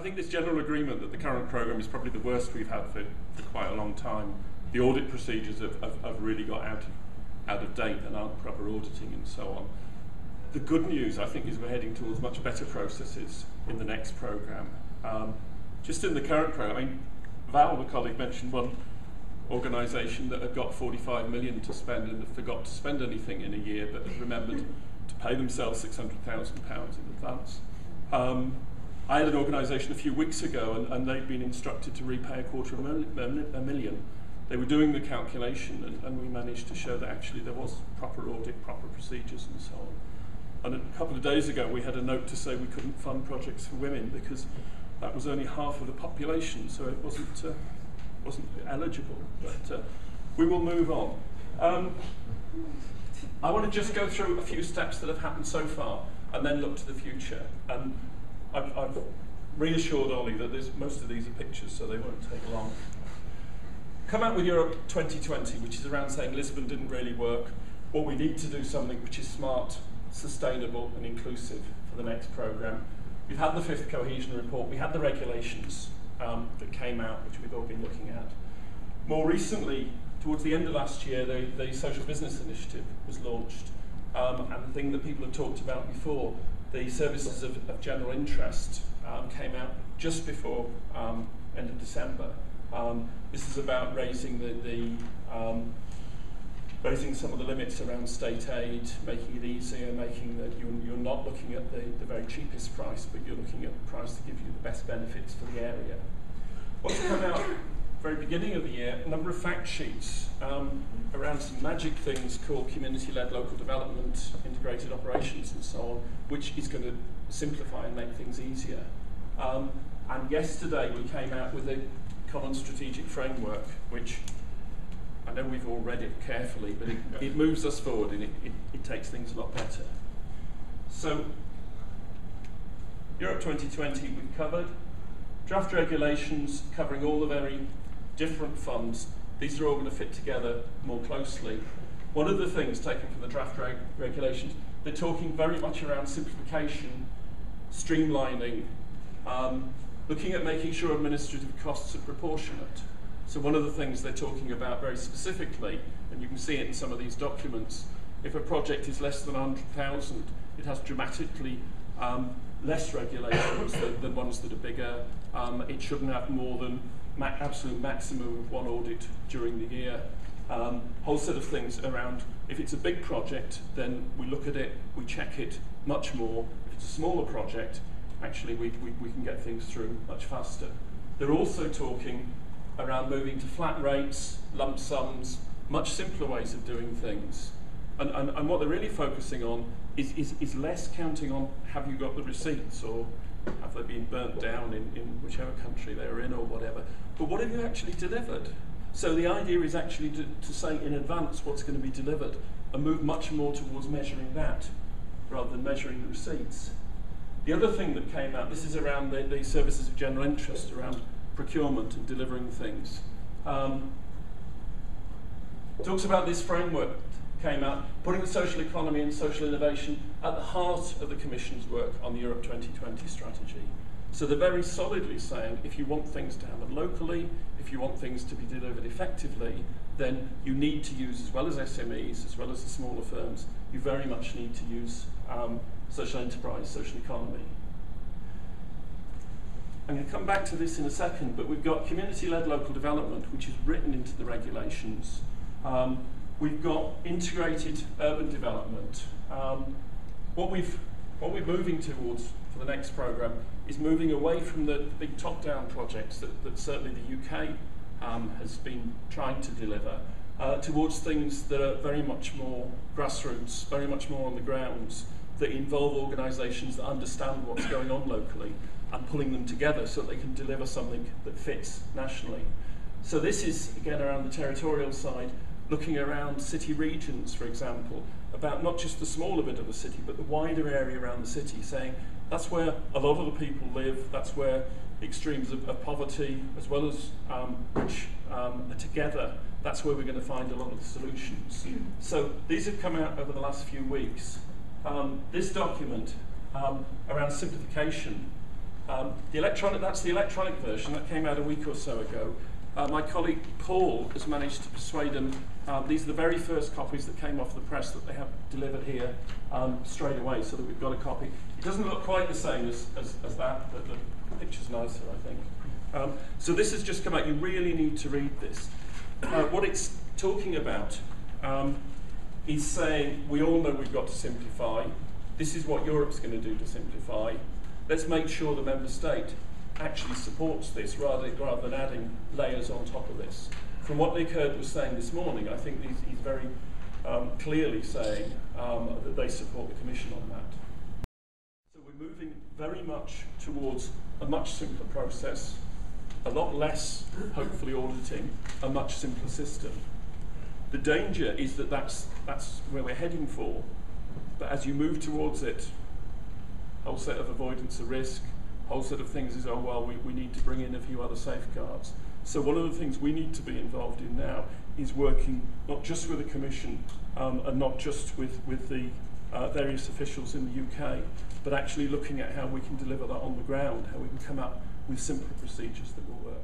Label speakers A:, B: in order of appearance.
A: think there's general agreement that the current programme is probably the worst we've had for quite a long time. The audit procedures have really got out of date and aren't proper auditing and so on. The good news, I think, is we're heading towards much better processes in the next programme. Just in the current programme, I mean, Val, the colleague, mentioned one organisation that had got 45 million to spend and forgot to spend anything in a year, but had remembered to pay themselves £600,000 in advance. I had an organisation a few weeks ago, and they'd been instructed to repay $250,000. They were doing the calculation, and we managed to show that actually there was proper audit, proper procedures, and so on. And a couple of days ago, we had a note to say we couldn't fund projects for women because that was only half of the population, so it wasn't eligible. But we will move on. I want to just go through a few steps that have happened so far, and then look to the future. And I've reassured Ollie that most of these are pictures, so they won't take long. Come out with Europe 2020, which is around saying Lisbon didn't really work. What we need to do something which is smart, sustainable and inclusive for the next programme. We've had the 5th cohesion report, we had the regulations that came out, which we've all been looking at. More recently, towards the end of last year, the Social Business Initiative was launched. And the thing that people have talked about before, the services of general interest came out just before end of December. This is about raising raising some of the limits around state aid, making it easier, making that you're not looking at the very cheapest price, but you're looking at the price that gives you the best benefits for the area. What's come out very beginning of the year, a number of fact sheets around some magic things called community-led local development, integrated operations and so on, which is going to simplify and make things easier. And yesterday we came out with a common strategic framework, which I know we've all read it carefully, but it moves us forward and it takes things a lot better. So, Europe 2020 we've covered. Draft regulations covering all the very different funds. These are all going to fit together more closely. One of the things taken from the draft regulations, they're talking very much around simplification, streamlining, looking at making sure administrative costs are proportionate. So one of the things they're talking about very specifically, and you can see it in some of these documents, if a project is less than 100,000, it has dramatically less regulations than ones that are bigger. It shouldn't have more than absolute maximum of one audit during the year. Whole set of things around, if it's a big project, then we look at it, we check it much more. If it's a smaller project, actually we can get things through much faster. They're also talking around moving to flat rates, lump sums, much simpler ways of doing things. And what they're really focusing on is less counting on have you got the receipts or have they been burnt down in whichever country they're in or whatever, but what have you actually delivered? So the idea is actually to say in advance what's going to be delivered and move much more towards measuring that rather than measuring the receipts. The other thing that came out, this is around the services of general interest, around procurement and delivering things. Talks about this framework came out, putting the social economy and social innovation at the heart of the Commission's work on the Europe 2020 strategy. So they're very solidly saying if you want things to happen locally, if you want things to be delivered effectively, then you need to use, as well as SMEs, as well as the smaller firms, you very much need to use social enterprise, social economy. I'm going to come back to this in a second, but we've got community-led local development, which is written into the regulations. We've got integrated urban development. What we're moving towards for the next programme is moving away from the big top-down projects that certainly the UK has been trying to deliver, towards things that are very much more grassroots, very much more on the grounds, that involve organisations that understand what's going on locally and pulling them together so that they can deliver something that fits nationally. So this is, again, around the territorial side, looking around city regions, for example, about not just the smaller bit of the city, but the wider area around the city, saying that's where a lot of the people live, that's where extremes of poverty, as well as rich, are together. That's where we're going to find a lot of the solutions. So these have come out over the last few weeks. This document around simplification, That's the electronic version that came out a week or so ago. My colleague Paul has managed to persuade them. These are the very first copies that came off the press that they have delivered here straight away, so that we've got a copy. It doesn't look quite the same as that, but the picture's nicer, I think. So this has just come out. You really need to read this. What it's talking about is saying, we all know we've got to simplify. This is what Europe's going to do to simplify. Let's make sure the member state actually supports this rather than adding layers on top of this. From what Nick Hurd was saying this morning, I think he's very clearly saying that they support the Commission on that. So we're moving very much towards a much simpler process, a lot less, hopefully, auditing, a much simpler system. The danger is that that's where we're heading for, but as you move towards it, whole set of avoidance of risk, whole set of things is, oh well, we need to bring in a few other safeguards. So one of the things we need to be involved in now is working not just with the Commission and not just with the various officials in the UK, but actually looking at how we can deliver that on the ground, how we can come up with simple procedures that will work.